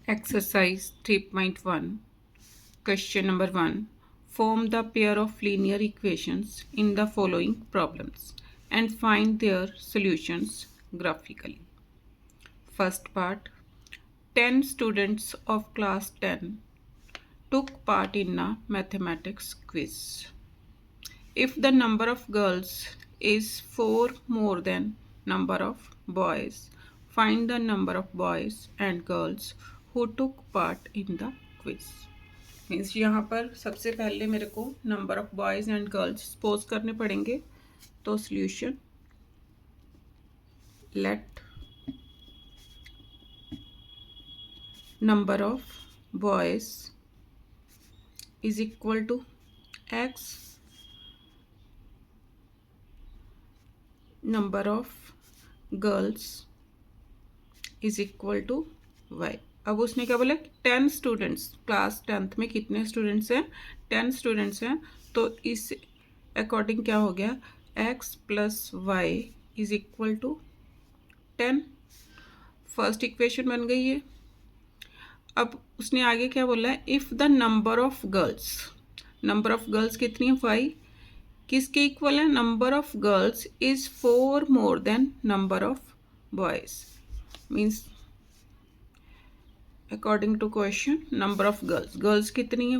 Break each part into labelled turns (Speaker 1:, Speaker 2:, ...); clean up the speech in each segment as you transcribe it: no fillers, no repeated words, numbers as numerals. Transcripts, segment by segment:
Speaker 1: Exercise 3.1. Question number 1. Form the pair of linear equations in the following problems and find their solutions graphically. First part. 10 students of class 10 took part in a mathematics quiz. If the number of girls is 4 more than number of boys, find the number of boys and girls who took part in the quiz. Means यहाँ पर सबसे पहले मेरे को number of boys and girls suppose करने पड़ेंगे. तो solution, let number of boys is equal to X, number of girls is equal to Y. अब उसने क्या बोला, 10 स्टूडेंट्स, क्लास 10th में कितने स्टूडेंट्स हैं, 10 स्टूडेंट्स हैं. तो इस अकॉर्डिंग क्या हो गया, x plus Y is equal to 10. First equation बन गई है. अब उसने आगे क्या बोला है, if the number of girls, number of girls कितनी है, 5, किसके इक्वल है, number of girls is 4 more than number of boys. Means according to question number of girls, girls कितनी है,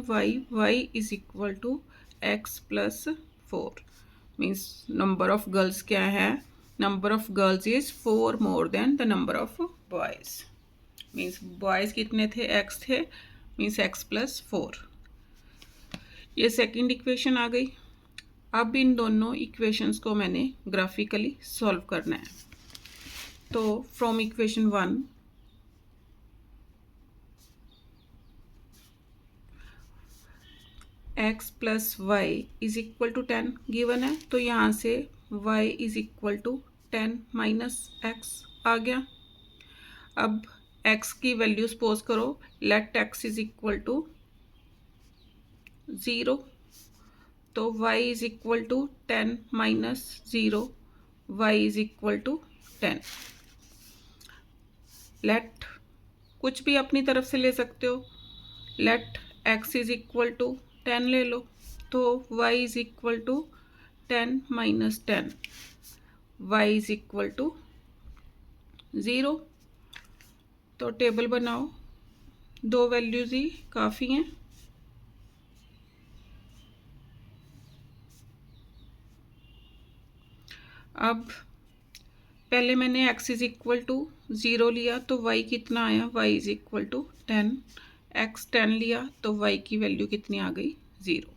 Speaker 1: y is equal to x plus 4. Means number of girls क्या है, number of girls is 4 more then the number of boys. Means boys कितने थे, x थे, means x plus 4. ये second equation आ गई. अब इन दोनों इक्वेशंस को मैंने ग्राफिकली सॉल्व करना है. तो from equation 1, x plus Y is equal to 10 given है. तो यहाँ से y is equal to 10 minus x आ गया. अब x की वैल्यू सपोज करो, let x is equal to 0. तो y is equal to 10 minus 0, y is equal to 10. Let कुछ भी अपनी तरफ से ले सकते हो, let x is equal to 10 ले लो. तो y is equal to 10 minus 10, y is equal to 0. तो टेबल बनाओ, दो वैल्यूज ही काफ़ी हैं. अब पहले मैंने x इज इक्वल टू 0 लिया तो y कितना आया, y is equal to 10. x 10 लिया तो y की वैल्यू कितनी आ गई, 0.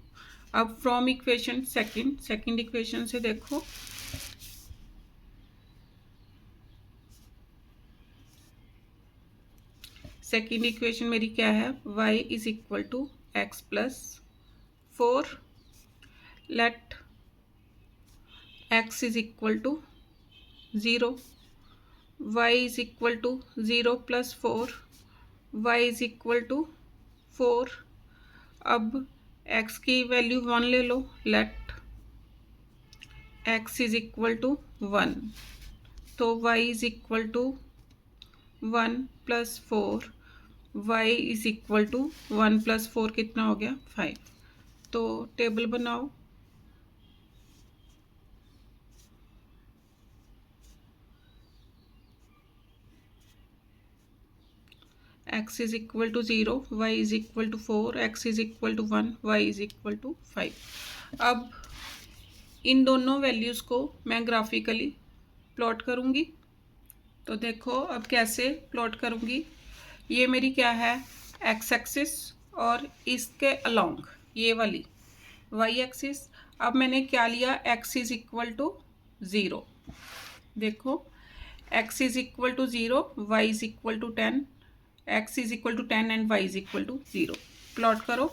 Speaker 1: अब फ्रॉम इक्वेशन सेकंड इक्वेशन से देखो, सेकंड इक्वेशन मेरी क्या है, y is equal to x plus 4. Let x is equal to 0, y is equal to 0 plus 4, y is equal to 4. अब x की वैल्यू 1 ले लो, let x is equal to 1. तो y is equal to 1 plus 4, y is equal to 1 plus 4 कितना हो गया, 5. तो table बनाओ, x is equal to 0, y is equal to 4, x is equal to 1, y is equal to 5. अब इन दोनों values को मैं ग्राफिकली प्लॉट करूँगी. तो देखो अब कैसे प्लॉट करूँगी. ये मेरी क्या है, x एक्सिस, और इसके अलोंग ये वाली y एक्सिस. अब मैंने क्या लिया, x इज इक्वल टू 0. देखो x is equal to 0, y is equal to 10, x is equal to 10 and y is equal to 0. Plot करो.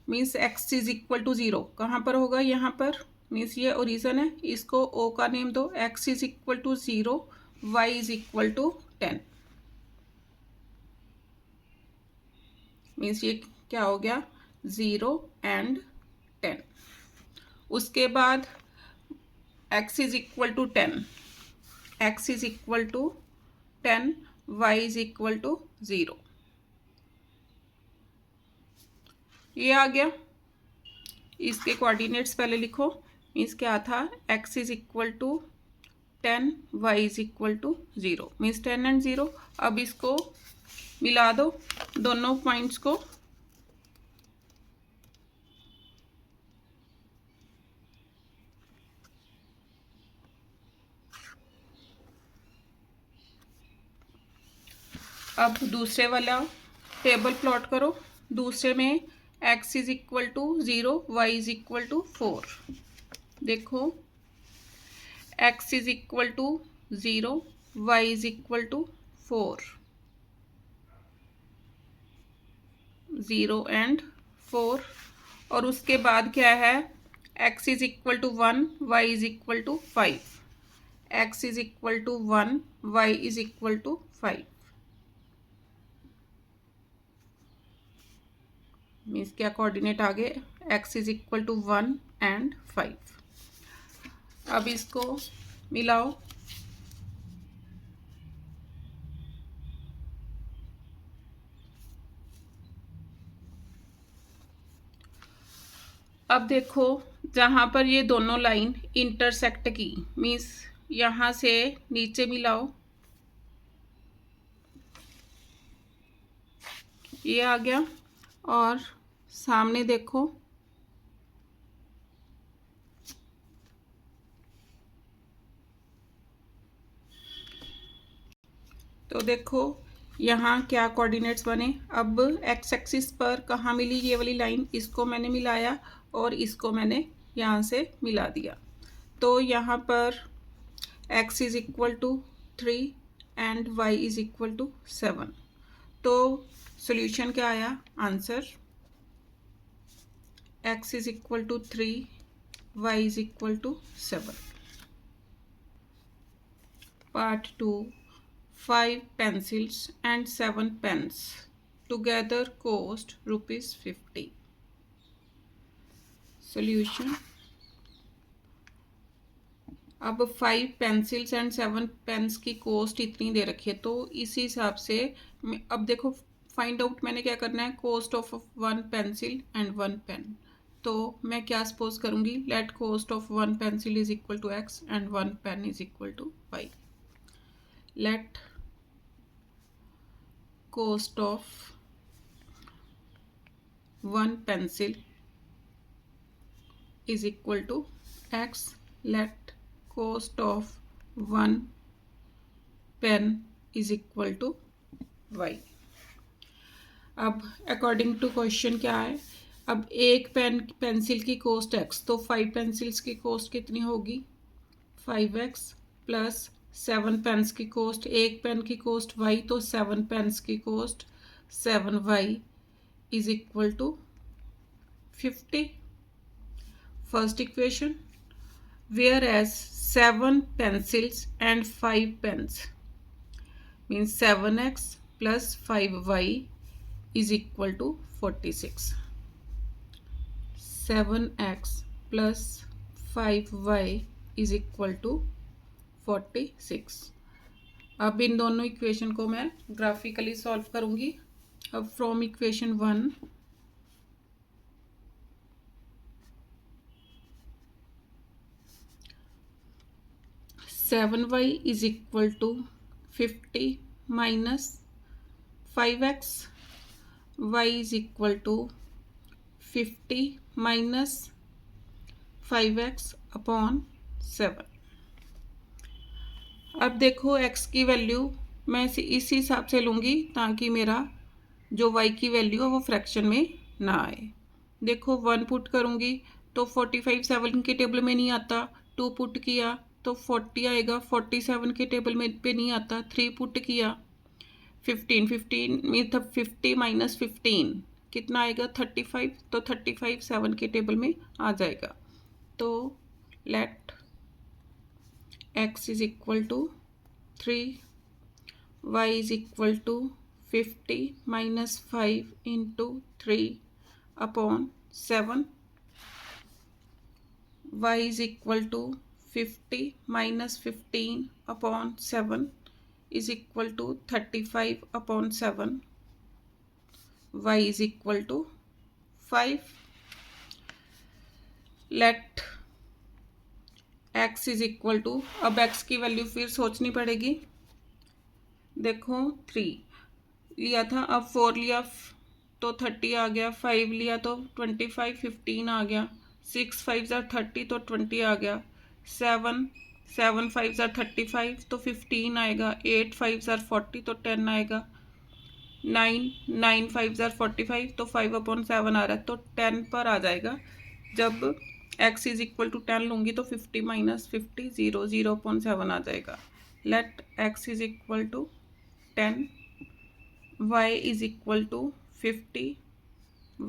Speaker 1: Means x is equal to 0 कहाँ पर होगा, यहाँ पर. मीन्स ये ओरिजन है, इसको O का नेम दो. x is equal to 0, y is equal to 10. Means ये क्या हो गया, 0 एंड 10. उसके बाद x is equal to 10, x is equal to 10, y is equal to 0। ये आ गया। इसके कोऑर्डिनेट्स पहले लिखो। मीन्स क्या था, x is equal to 10, y is equal to 0, means 10 and 0। अब इसको मिला दो दोनों पॉइंट्स को। अब दूसरे वाला टेबल प्लॉट करो। दूसरे में x is equal to 0, y is equal to 4। देखो x is equal to 0, y is equal to 4, 0 and 4। और उसके बाद क्या है, x is equal to 1, y is equal to 5, x is equal to 1, y is equal to 5। Means क्या coordinate आ गए, x is equal to 1 and 5। अब इसको मिलाओ। अब देखो जहाँ पर ये दोनों लाइन इंटरसेक्ट की, मीन्स यहाँ से नीचे मिलाओ। ये आ गया। और सामने देखो, तो देखो यहाँ क्या कोऑर्डिनेट्स बने। अब एक्स एक्सिस पर कहाँ मिली ये वाली लाइन, इसको मैंने मिलाया और इसको मैंने यहाँ से मिला दिया। तो यहाँ पर x is equal to 3 and y is equal to 7। तो सॉल्यूशन क्या आया, answer x is equal to 3, y is equal to 7। Part 2, 5 pencils and 7 pens together cost ₹50। Solution. अब 5 पेंसिल्स एंड 7 पेन्स की कॉस्ट इतनी दे रखी है, तो इसी हिसाब से अब देखो फाइंड आउट मैंने क्या करना है, cost of 1 pencil and 1 pen. तो मैं क्या सपोज करूँगी, let cost of 1 pencil is equal to x and 1 pen is equal to y। Let cost of 1 pencil is equal to x, let cost of 1 pen is equal to y। अब according to question क्या है, अब एक pencil की cost x, तो 5 pencils की cost कितनी होगी, 5x प्लस 7 पेन्स की कॉस्ट, एक पेन की कॉस्ट y, तो 7 पेन्स की cost 7y is equal to 50। First equation, whereas 7 pencils and 5 pens means 7x plus 5y is equal to 46। 7x plus 5y is equal to 46। अब इन दोनों equation को मैं graphically solve करूंगी। अब from equation 1, seven y is equal to 50 minus 5x, y is equal to 50 minus 5x upon 7। अब देखो x की value मैं इस हिसाब से लूँगी ताकि मेरा जो y की वैल्यू है वो फ्रैक्शन में ना आए। देखो 1 पुट करूँगी तो 45 7 के टेबल में नहीं आता, 2 पुट किया तो 40 आएगा, 47 के टेबल में पे नहीं आता, 3 पुट किया 15 में, तब 50 माइनस 15 कितना आएगा 35, तो 35 7 के टेबल में आ जाएगा। तो late x is equal to 3, y is equal to 50 minus 5 into 3 upon 7, y is equal to 50 minus 15 upon 7 is equal to 35/7, y is equal to 5. Let x is equal to, अब x की value फिर सोचनी पड़ेगी। देखो 3 लिया था, अब 4 लिया तो 30 आ गया, 5 लिया तो 25, 15 आ गया, 6 5 ज़ार 30 तो 20 आ गया, 7 5 ज़ार 35 तो 15 आएगा, 8 5 ज़ार 40 तो 10 आएगा, 9 5 ज़ार 45 तो 5/7 आ रहा है, तो 10 पर आ जाएगा। जब x इज इक्वल टू 10 लूँगी तो 50 माइनस 50 0 0/7 आ जाएगा। Let x is equal to 10, y is equal to 50,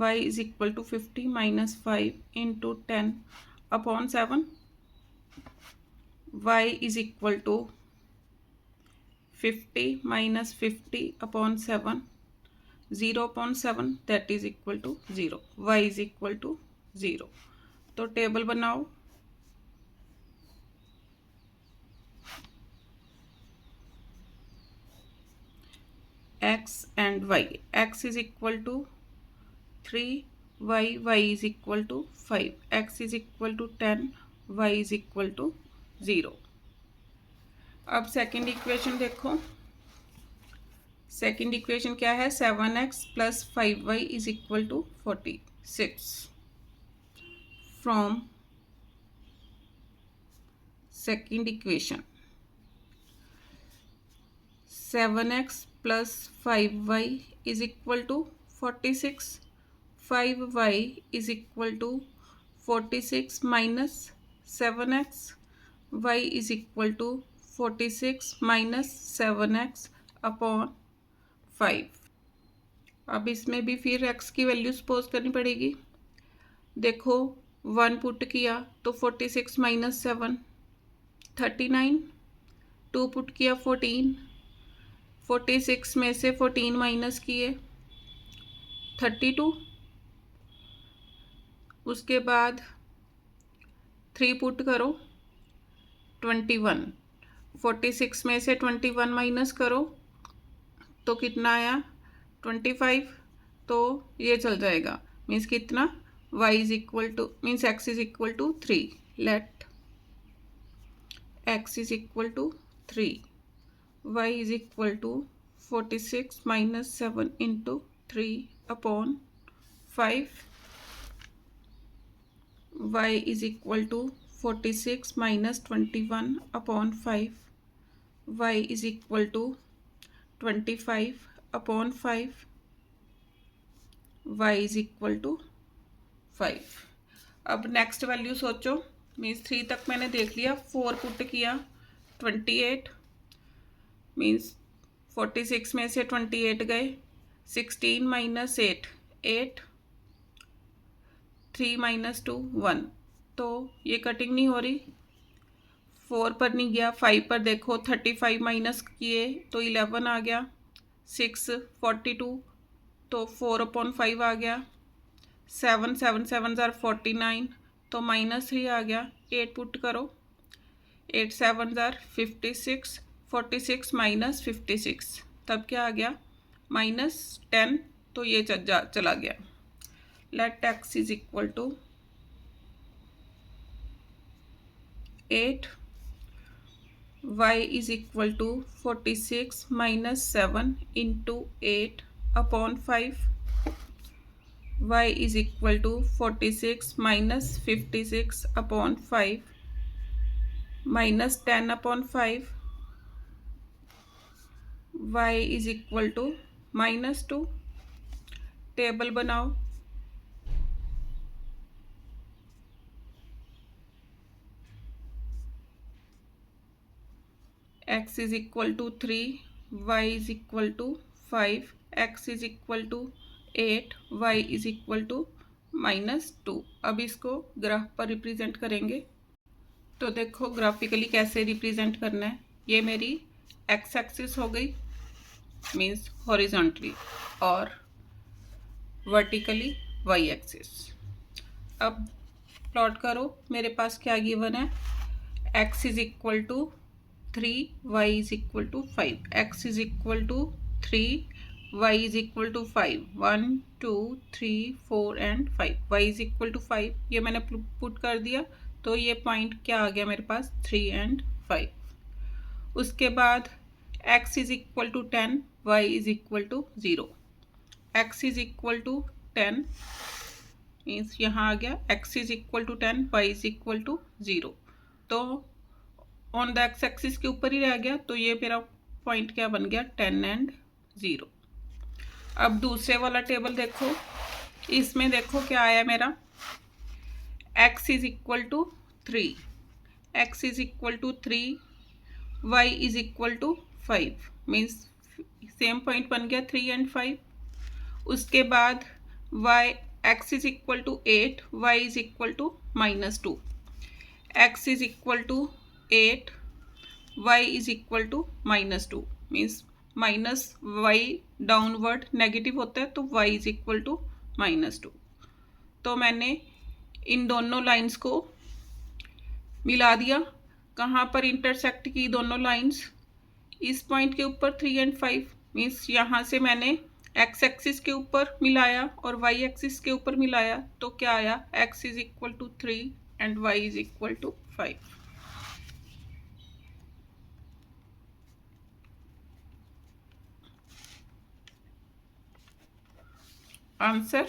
Speaker 1: y is equal to 50 minus 5 into 10/7, y is equal to 50 minus 50/7, 0/7 that is equal to 0, y is equal to 0। तो table बनाओ। x and y, x is equal to 3, y is equal to 5, x is equal to 10, y is equal to 0। अब second equation देखो। Second equation क्या है? 7x plus 5y is equal to 46। From second equation 7x plus 5y is equal to 46, 5y is equal to 46 minus 7x, y is equal to 46 minus 7x upon 5। अब इसमें भी फिर x की value suppose करनी पड़ेगी। देखो 1 put किया तो 46 माइनस 7 39, 2 पुट किया 14, 46 में से 14 माइनस किए 32, उसके बाद 3 पुट करो 21, 46 में से 21 माइनस करो तो कितना आया 25, तो ये चल जाएगा। मीन्स कितना y is equal to means x is equal to 3। Let x is equal to 3, y is equal to 46 minus 7 into 3 upon 5, y is equal to 46 minus 21 upon 5, y is equal to 25 upon 5, y is equal to 5। अब next value सोचो। Means 3 तक मैंने देख लिया, 4 put किया 28, means 46 में से 28 गए, 16 माइनस 8 8, 3 माइनस 2 1, तो ये कटिंग नहीं हो रही। 4 पर नहीं गया, 5 पर देखो 35 माइनस किए तो 11 आ गया, 6 42 तो 4/5 आ गया, 7 7 7 ज़ार 49 तो -3 आ गया, 8 पुट करो 8 7 ज़ार 56, 46 माइनस 56 तब क्या आ गया -10, तो ये चला गया। Let x is equal to 8, y is equal to 46 minus 7 into 8 upon 5, y is equal to 46 minus 56 upon 5 minus 10 upon 5, y is equal to -2। Table बनाओ। x is equal to 3, y is equal to 5, x is equal to 8, y is equal to -2। अब इसको graph पर represent करेंगे। तो देखो graphically कैसे represent करना है। ये मेरी x एक्सिस हो गई, मीन्स हॉरिजॉन्टली, और वर्टिकली y एक्सिस। अब प्लॉट करो, मेरे पास क्या गिवन है, x is equal to 3, y is equal to 5, x is equal to 3, y is equal to 5, 1 2 3 4 and 5, y is equal to 5 ये मैंने पुट कर दिया, तो ये पॉइंट क्या आ गया मेरे पास 3 एंड 5। उसके बाद x is equal to 10, y is equal to 0, x is equal to 10 means यहाँ आ गया x is equal to 10, y is equal to 0, तो ऑन द एक्स एक्सिस के ऊपर ही रह गया, तो ये मेरा पॉइंट क्या बन गया 10 एंड 0। अब दूसरे वाला टेबल देखो, इसमें देखो क्या आया मेरा x is equal to 3, x is equal to 3, y is equal to 5 means same point बन गया 3 एंड 5। उसके बाद y x is equal to 8, y is equal to -2, x is equal to 8, y is equal to -2 means minus y downward negative होता है, तो y is equal to -2। तो मैंने इन दोनों लाइंस को मिला दिया। कहाँ पर इंटरसेक्ट की दोनों लाइंस? इस पॉइंट के ऊपर 3 एंड 5 मीन्स यहाँ से मैंने x एक्सिस के ऊपर मिलाया और y एक्सिस के ऊपर मिलाया, तो क्या आया x is equal to 3 and y is equal to 5। Answer